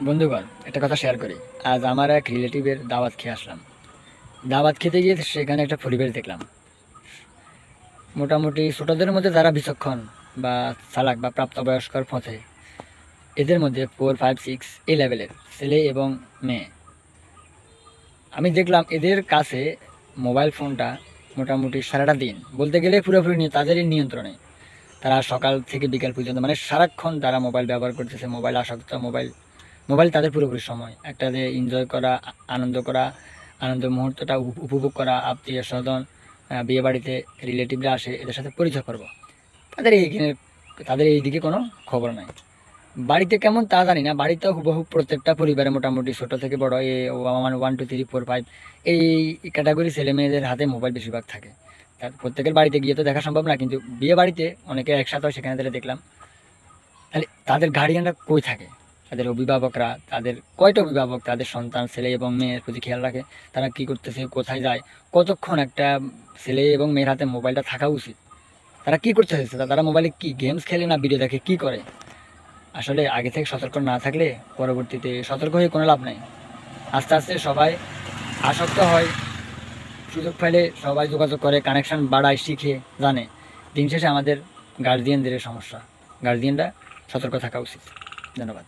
বন্ধুগণ, একটা কথা শেয়ার করি। আজ আমার এক রিলেটিভের দাওয়াত খেয়ে আসলাম। দাওয়াত খেতে গিয়ে সেখানে একটা পরিবেশ দেখলাম। মোটামুটি ছোটদের মধ্যে যারা বিচক্ষণ বা চালাক বা প্রাপ্তবয়স্কর পথে, এদের মধ্যে 4, 5, 6 এই লেভেলের ছেলে এবং মেয়ে। আমি দেখলাম এদের কাছে মোবাইল ফোনটা মোটামুটি সারাটা দিন বলতে গেলে পুরোপুরি নিয়ে তাদেরই নিয়ন্ত্রণে। তারা সকাল থেকে বিকাল পর্যন্ত মানে সারাক্ষণ তারা মোবাইল ব্যবহার করতেছে, মোবাইল আসক্ত, মোবাইল মোবাইল তাদের পুরোপুরি সময়। একটা যে এনজয় করা, আনন্দ করা, আনন্দ মুহূর্তটা উপভোগ করা, আত্মীয় স্বজন, বিয়ে বাড়িতে রিলেটিভরা আসে, এদের সাথে পরিচয় করব, তাদের এইখানে তাদের এই দিকে কোনো খবর নাই। বাড়িতে কেমন তা জানি না, বাড়িতে হুবহু প্রত্যেকটা পরিবারে মোটামুটি ছোট থেকে বড় এ 1, 2, 3, 4, 5 এই ক্যাটাগরি ছেলে মেয়েদের হাতে মোবাইল বেশিরভাগ থাকে। তার প্রত্যেকের বাড়িতে গিয়ে তো দেখা সম্ভব না, কিন্তু বিয়ে বাড়িতে অনেকে একসাথে হয়, সেখানে তাহলে দেখলাম। তাহলে তাদের গার্ডিয়ানরা কই থাকে? তাদের অভিভাবকরা, তাদের কয়টা অভিভাবক তাদের সন্তান ছেলে এবং মেয়ের প্রতি খেয়াল রাখে? তারা কি করতেছে, কোথায় যায়, কতক্ষণ একটা ছেলে এবং মেয়ের হাতে মোবাইলটা থাকা উচিত? তারা কি করতে চাইছে? তারা মোবাইলে কি গেমস খেলে না ভিডিও দেখে, কি করে? আসলে আগে থেকে সতর্ক না থাকলে পরবর্তীতে সতর্ক হয়ে কোনো লাভ নেই। আস্তে আস্তে সবাই আসক্ত হয়, সুযোগ পেলে সবাই যোগাযোগ করে, কানেকশন বাড়ায়, শিখে, জানে। দিন শেষে আমাদের গার্জিয়ানদের সমস্যা। গার্জিয়ানরা সতর্ক থাকা উচিত। ধন্যবাদ।